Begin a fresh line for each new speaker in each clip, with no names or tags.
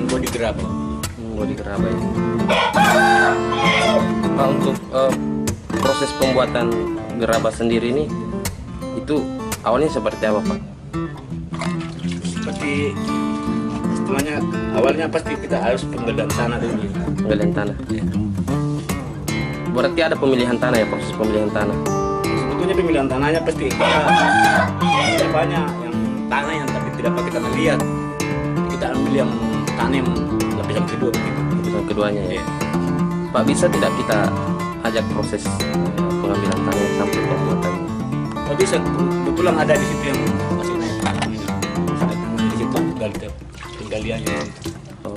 bodi gerabah.
Bodi gerabah ya. Pak, untuk proses pembuatan gerabah sendiri ini itu awalnya seperti apa, Pak?
Seperti setelahnya, awalnya pasti kita harus penggalian tanah dulu.
Penggalian tanah.
Ya.
Berarti ada pemilihan tanah ya, proses pemilihan tanah.
Sebetulnya pemilihan tanahnya pasti kita banyak yang tanah yang tapi tidak pakai tanah liat. Kita ambil yang tanah yang lapisan kedua begitu.
Lapisan keduanya ya.
Ya.
Pak, bisa tidak kita ajak proses pengambilan tanah sampai pembuatan?
Oh bisa, kebetulan ada di situ yang masih naik tanah ini. Di situ penggaliannya.
Oh.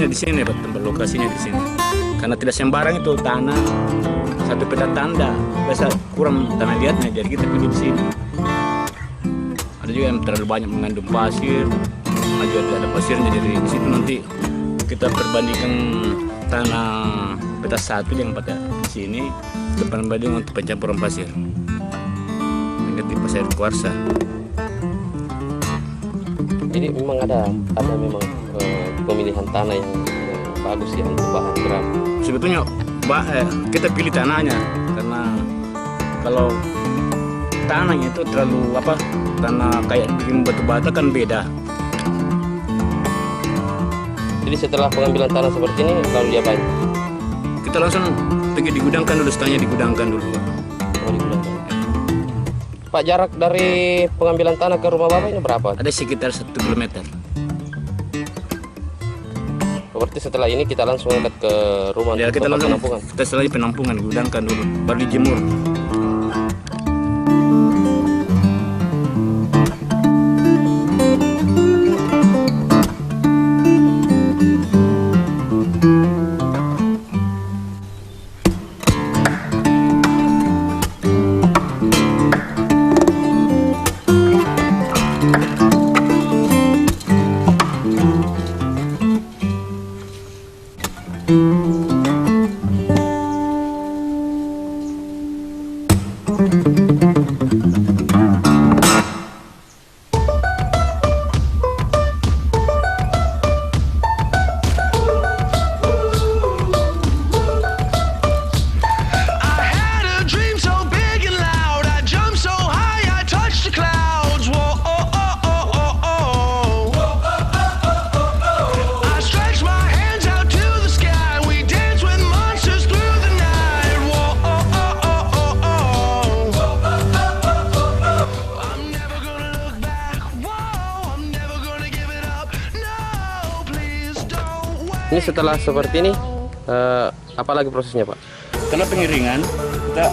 Di sini Pak, tempat lokasinya di sini. Karena tidak sembarang itu tanah satu peta tanda, biasa kurang tanah liatnya, jadi kita pilih di sini. Ada juga yang terlalu banyak mengandung pasir, ada juga tidak ada pasirnya, jadi di situ nanti kita perbandingkan tanah peta satu yang pada sini, kita perbandingkan untuk pencampuran pasir. Negatif pasir kuarsa.
Jadi memang ada memang pemilihan tanah yang bagus ya untuk bahan gerabah.
Sebetulnya kita pilih tanahnya karena kalau tanahnya itu terlalu tanah kayak bikin batu bata kan beda.
Jadi setelah pengambilan tanah seperti ini lalu diapain?
Kita langsung pergi digudangkan dulu, setengahnya digudangkan dulu.
Oh, digudangkan. Pak, jarak dari pengambilan tanah ke rumah Bapak ini berapa?
Ada sekitar 1 kilometer.
Berarti setelah ini kita langsung angkat ke rumah
Ya, kita langsung
penampungan.
kita selesai penampungan, gudangkan dulu, baru dijemur.
setelah seperti ini, apa lagi prosesnya Pak?
Setelah pengiringan, kita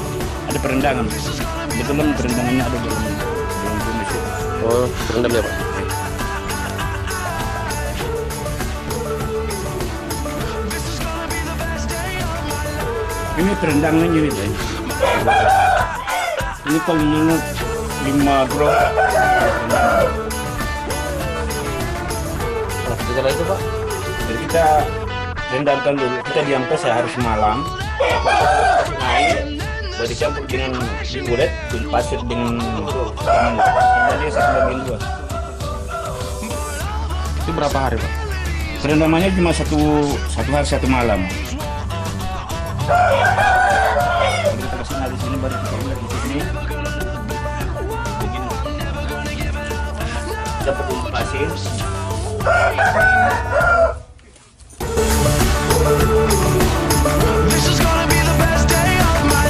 ada perendangan. Kebetulan perendangannya ada dalam tumis itu.
Oh, terendam ya Pak?
Ini perendangannya ini, Bay. Ini kalau menurut 5 gram.
Nah, setelah itu Pak?
Jadi kita rendamkan dulu. Kita diamkan sehari semalam. Air baru dicampur dengan kulit, pasir dengan jadi satu bagian dua.
Itu berapa hari Pak?
Perendamannya cuma satu hari 1 malam. Kita kesana di sini baru kita lihat di sini. Begini. Dapat pasir.
This is gonna be the best day of my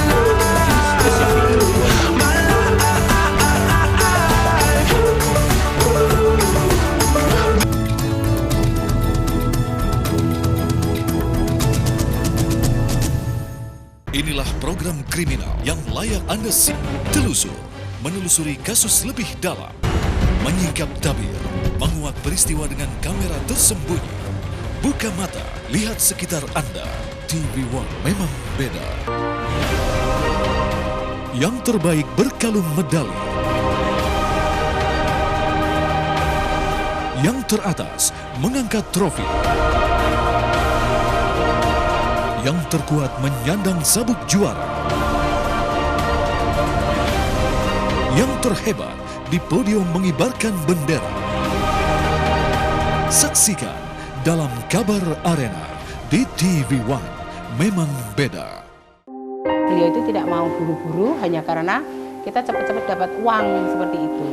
Inilah program kriminal yang layak Anda simak. Telusur, menelusuri kasus lebih dalam, menyingkap tabir, menguak peristiwa dengan kamera tersembunyi. Buka mata, lihat sekitar Anda. TV One memang beda. Yang terbaik berkalung medali. Yang teratas mengangkat trofi. Yang terkuat menyandang sabuk juara. Yang terhebat di podium mengibarkan bendera. Saksikan dalam Kabar Arena di TV One. Memang beda.
Beliau itu tidak mau buru-buru hanya karena kita cepat-cepat dapat uang seperti itu.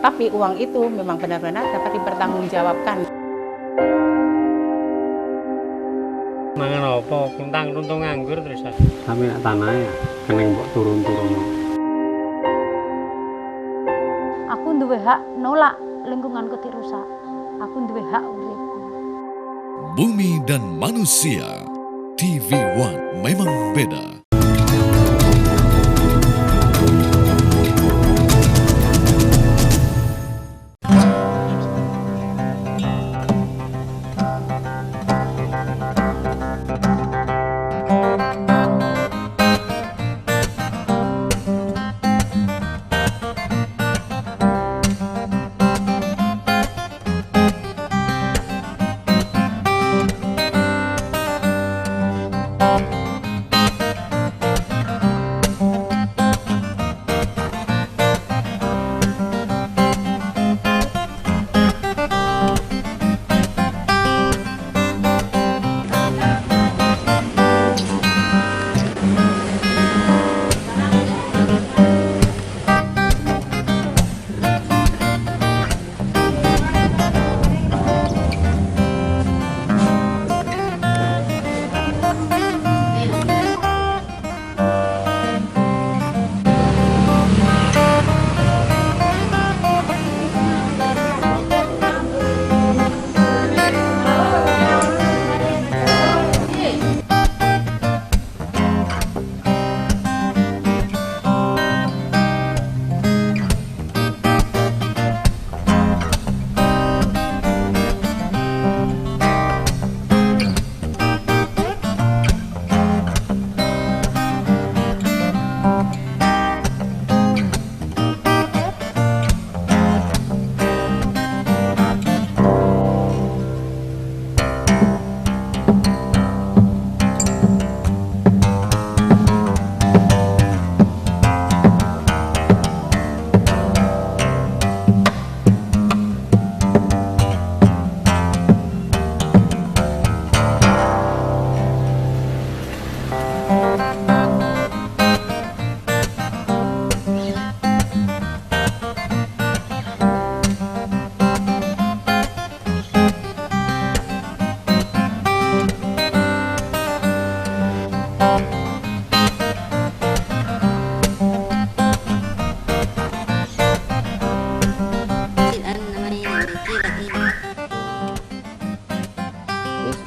Tapi uang itu memang benar-benar dapat dipertanggungjawabkan.
Mangan apa? Kuntang runtung nganggur terus.
Kami nak tanah ya, kena mbok turun-turun.
Aku duwe hak nolak lingkunganku dirusak. Aku duwe hak urip.
Bumi dan manusia. TV One memang beda.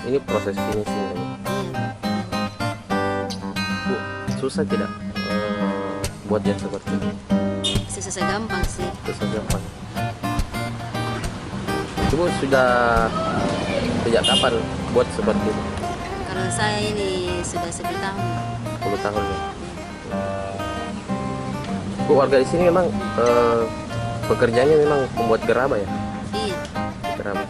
Ini proses susah tidak buat yang seperti ini?
Susah gampang sih.
Susah gampang. Ibu sudah sejak kapan buat seperti ini?
Kalau saya ini sudah 10 tahun.
10 tahun ya. Bu, warga di sini memang pekerjaannya memang membuat gerabah ya?
Iya.
Gerabah.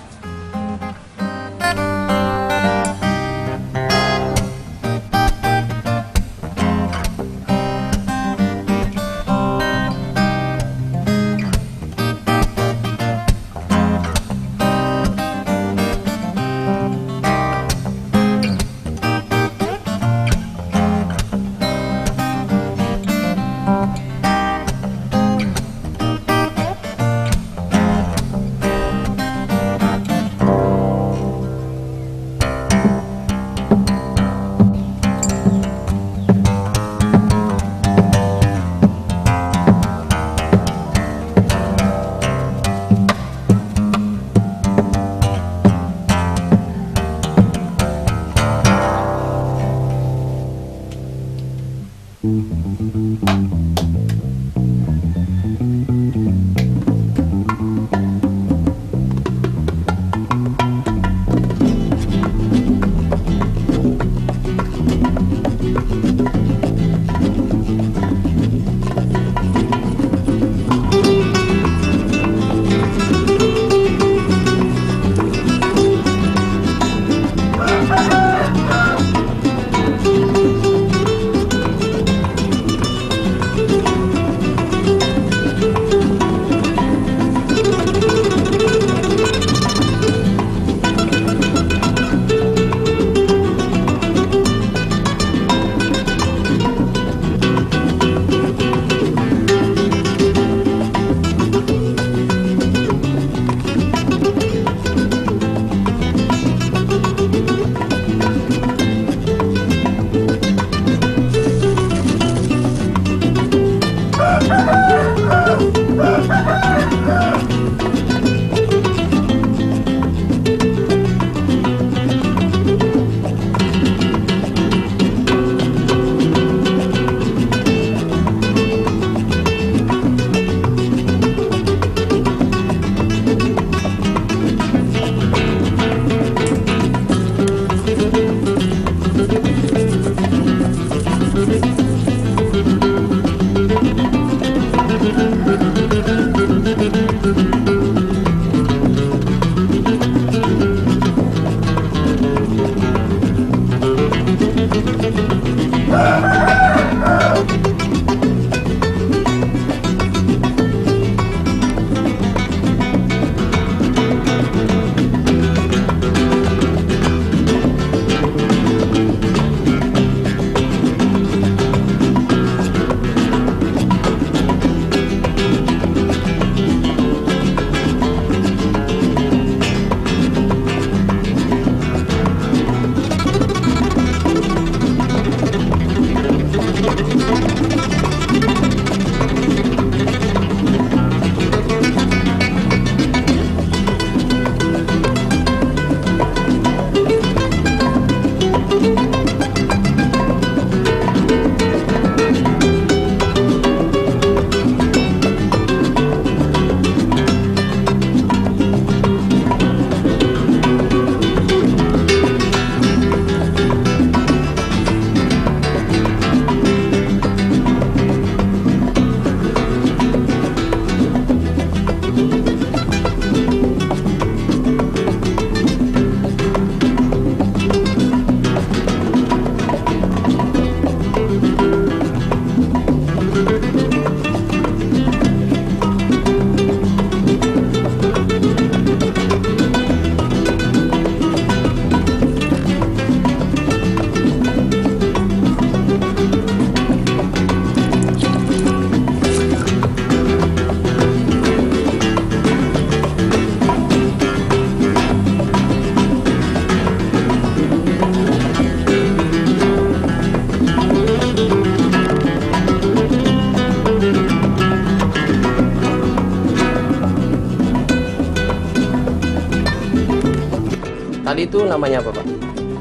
Tadi itu namanya apa, Pak?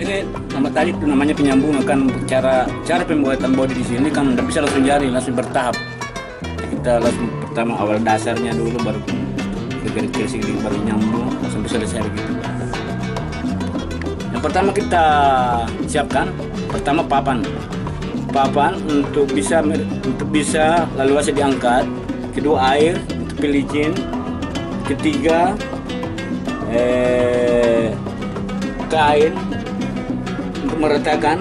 Ini Sama tadi itu namanya penyambungan kan, cara pembuatan bodi di sini kan nggak bisa langsung jari, langsung bertahap. Kita langsung pertama awal dasarnya dulu, baru ke sini baru nyambung sampai selesai begitu. Yang pertama kita siapkan, pertama papan untuk bisa lalu luasnya diangkat, kedua air untuk pelicin, ketiga kain untuk meratakan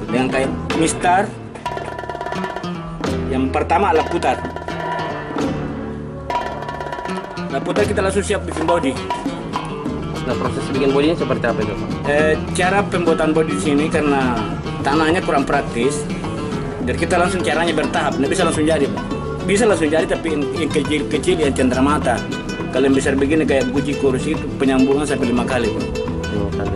dengan kain mistar. Yang pertama alat putar. Alat putar kita langsung siap bikin bodi.
Nah, proses bikin bodinya seperti apa itu, Pak?
Cara pembuatan bodi di sini karena tanahnya kurang praktis, jadi kita langsung caranya bertahap. Nggak bisa langsung jadi, Pak. Bisa langsung jadi, tapi yang kecil-kecil yang cendera mata. Kalau yang besar begini kayak guci kursi itu penyambungan sampai 5 kali, Pak.
5 kali.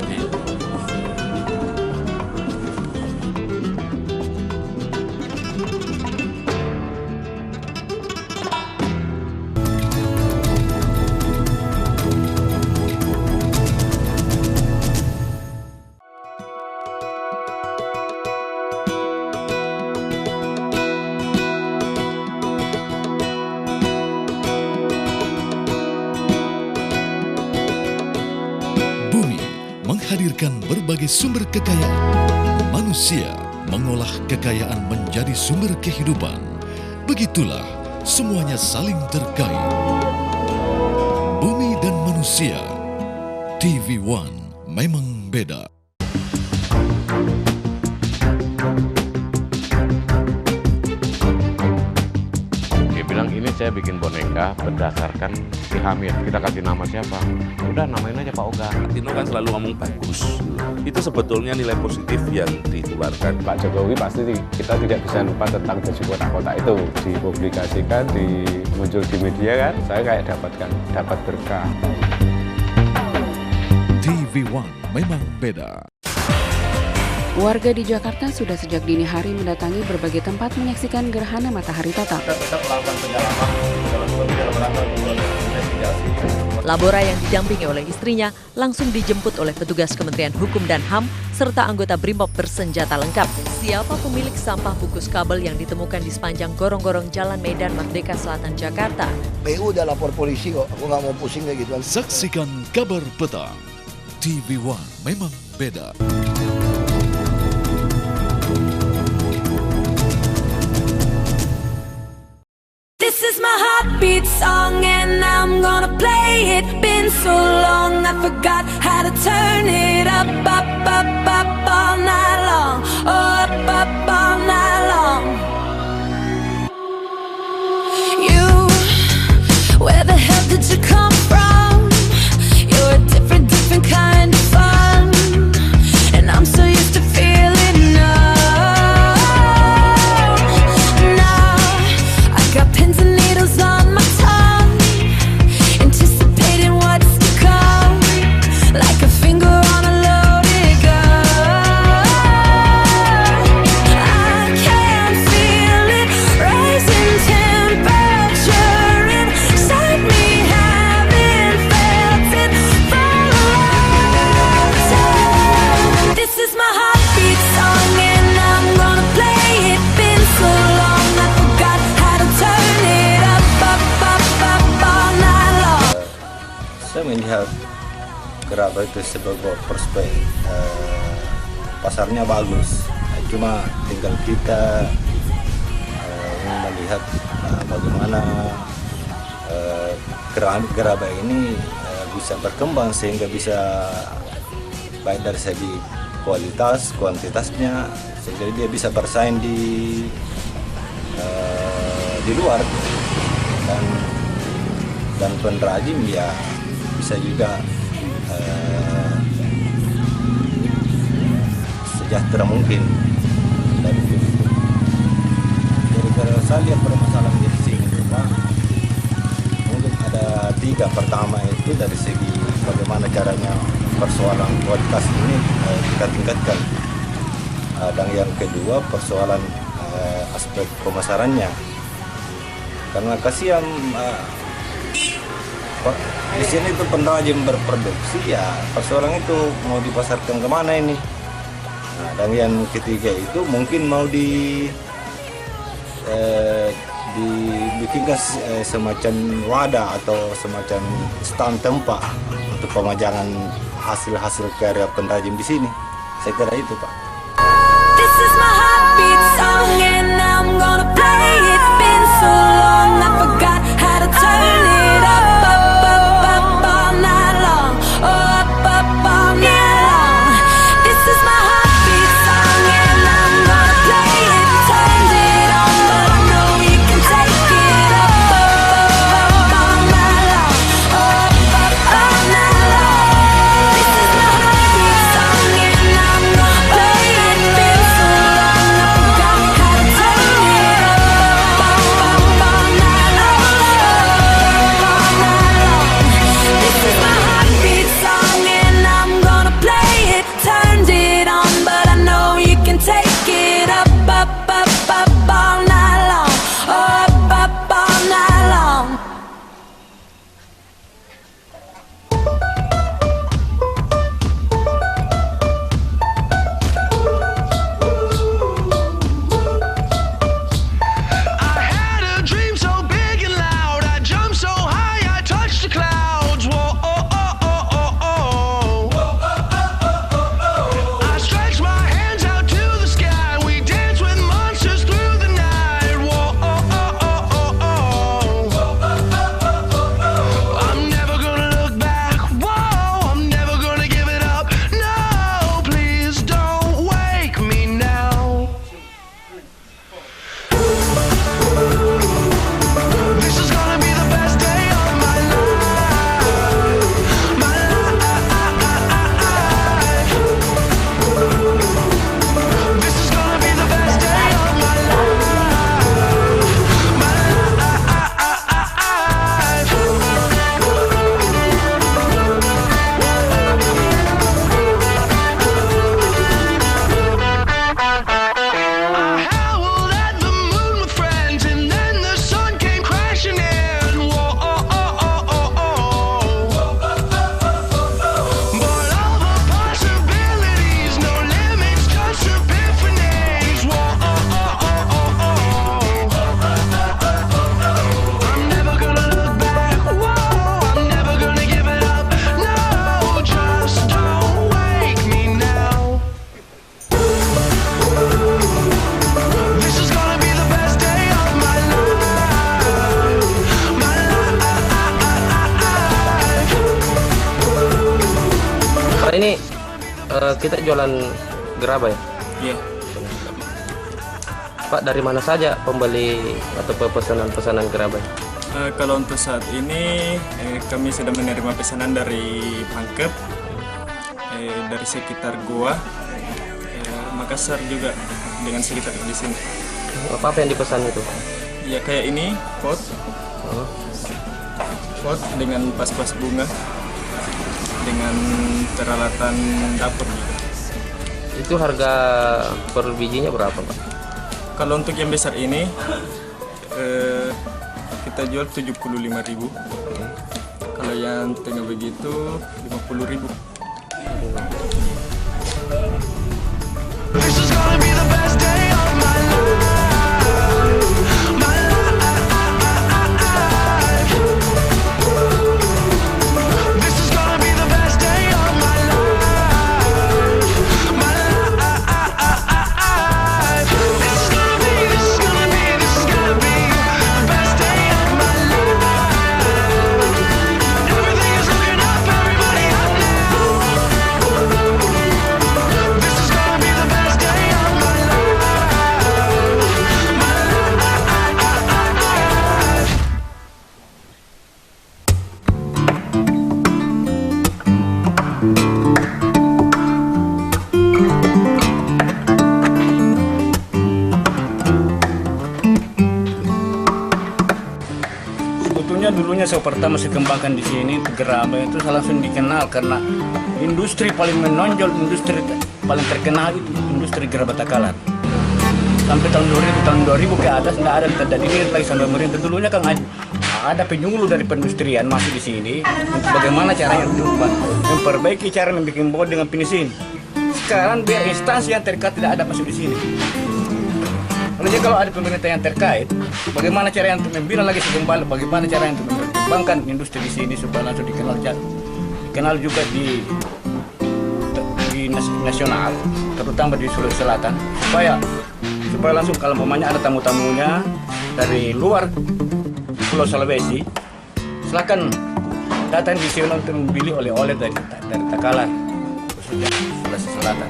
Menghadirkan berbagai sumber kekayaan. Manusia mengolah kekayaan menjadi sumber kehidupan. Begitulah semuanya saling terkait. Bumi dan manusia. TV One memang beda.
Dia bilang ini saya bikin boneka berdasarkan si Hamid. Kita kasih nama siapa? Udah namain aja Pak Oga.
Tino kan selalu ngomong bagus. Itu sebetulnya nilai positif yang dikeluarkan.
Pak Jokowi pasti kita tidak bisa lupa tentang tujuh kota-kota itu. Dipublikasikan, muncul di media kan, saya kayak dapat berkah.
TV One memang beda.
Warga di Jakarta sudah sejak dini hari mendatangi berbagai tempat menyaksikan gerhana matahari total.
Labora yang didampingi oleh istrinya langsung dijemput oleh petugas Kementerian Hukum dan HAM serta anggota BRIMOB bersenjata lengkap. Siapa pemilik sampah bungkus kabel yang ditemukan di sepanjang gorong-gorong Jalan Medan Merdeka Selatan, Jakarta?
PU udah lapor polisi kok, aku nggak mau pusing kayak gitu.
Saksikan Kabar Petang. TV One memang beda.
This is my heartbeat song and I'm gonna play it. Been so long I forgot how to turn it up, up, up, up all night long. Oh, up, up all night long. You, where the hell did you come from? You're a different kind of fun. And I'm so used to feeling numb. Now I got pins and needles on my tongue, anticipating what's to come, like a finger on a loaded gun. I can feel it rising temperature inside me, haven't felt it for a long time. This is my heartbeat song and I'm gonna play it. Been so long I forgot how to turn it up, up, up, up all night long.
Saya melihat gerabah itu sebagai prospek, pasarnya bagus. Cuma tinggal kita melihat bagaimana gerabah ini bisa berkembang sehingga bisa baik dari segi kualitas, kuantitasnya, sehingga dia bisa bersaing di luar, dan pengrajin ya bisa juga sejahtera mungkin dari itu. Jadi kalau saya lihat permasalahan di sini, Pak, mungkin ada 3. Pertama itu dari segi bagaimana caranya persoalan kualitas ini kita tingkatkan, dan yang kedua persoalan aspek pemasarannya, karena kasihan di sini itu pengrajin berproduksi, ya persoalan itu mau dipasarkan kemana ini, Nah, dan yang ketiga itu mungkin mau dibikinkan semacam wadah atau semacam stand tempat untuk pemajangan hasil-hasil karya pengrajin di sini. Saya kira itu, Pak.
This is my heartbeat song and I'm gonna play it. Been so long I forgot how to turn it up, up, up, up all night long. Oh, up, up all night long. This is my heartbeat song and I'm gonna play it. Turned it on, but I know you can take it up, up, up, up all night long. Oh, up, up all night long. This is my heartbeat song and I'm gonna play it. Been so long I forgot how to turn it up, up, up, up all night long. Oh, up all night long. This is my heartbeat song and I'm gonna play it. Turned it on, but I know you can take it up, up, up, up all night long. Oh, up, up all night long.
I had a dream so big and loud. I jumped so high, I touched the clouds. Whoa, oh, oh, oh, oh, oh. I stretched my hands out to the sky. We danced with monsters through the night. Whoa, oh, oh, oh, oh, oh. I'm never gonna look back. Whoa, I'm never gonna give it up. No, please don't wake me now. This is gonna be the best day of my life. My life. This is gonna be the best day of my life. My I howled at the moon with friends, and then the sun came crashing in. Whoa, oh, oh, oh, oh, oh. But all the possibilities, no limits, just epiphanies. Whoa, oh, oh, oh, oh, oh. I'm never gonna look back. Whoa, I'm never gonna give it up. No, just don't wake me now. This is gonna be the best day of my life. My life.
Pak, ini kita jualan gerabah ya?
Iya.
Pak, dari mana saja pembeli atau pesanan-pesanan gerabah?
Kalau untuk saat ini kami sedang menerima pesanan dari Pangkep, dari sekitar Goa, Makassar juga dengan sekitar di sini.
Apa yang dipesan itu?
Ya kayak ini pot dengan vas-vas bunga, dengan peralatan dapur juga.
Itu harga per bijinya berapa, Pak?
Kalau untuk yang besar ini kita jual 75.000. Kalau yang tengah begitu 50.000.
This is gonna be the best day of my life. My life. This is gonna be the best day of my life. My life. This is gonna be the best day of my life. Everything is looking up, everybody up now. This is gonna be the best day of my life. My life.
Sebetulnya dulunya saya pertama saya kembangkan di sini gerabah itu saya langsung dikenal karena industri paling menonjol, industri paling terkenal itu industri gerabah Takalar. Sampai tahun 2000 ke atas tidak ada terjadi lagi sampai pemerintah. Dulunya kan ada penyuluh dari perindustrian masuk di sini untuk bagaimana caranya untuk memperbaiki cara membuat bot dengan penisin. sekarang biar instansi yang terkait tidak ada masuk di sini. Kalau ada pemerintah yang terkait, bagaimana cara untuk membina lagi kembali, bagaimana cara untuk mengembangkan industri di sini supaya langsung dikenal juga di nasional, terutama di Sulawesi Selatan, supaya langsung kalau mamanya ada tamu-tamunya dari luar Pulau Sulawesi, silakan datang di sini untuk membeli oleh-oleh dari Takala, khususnya Sulawesi Selatan.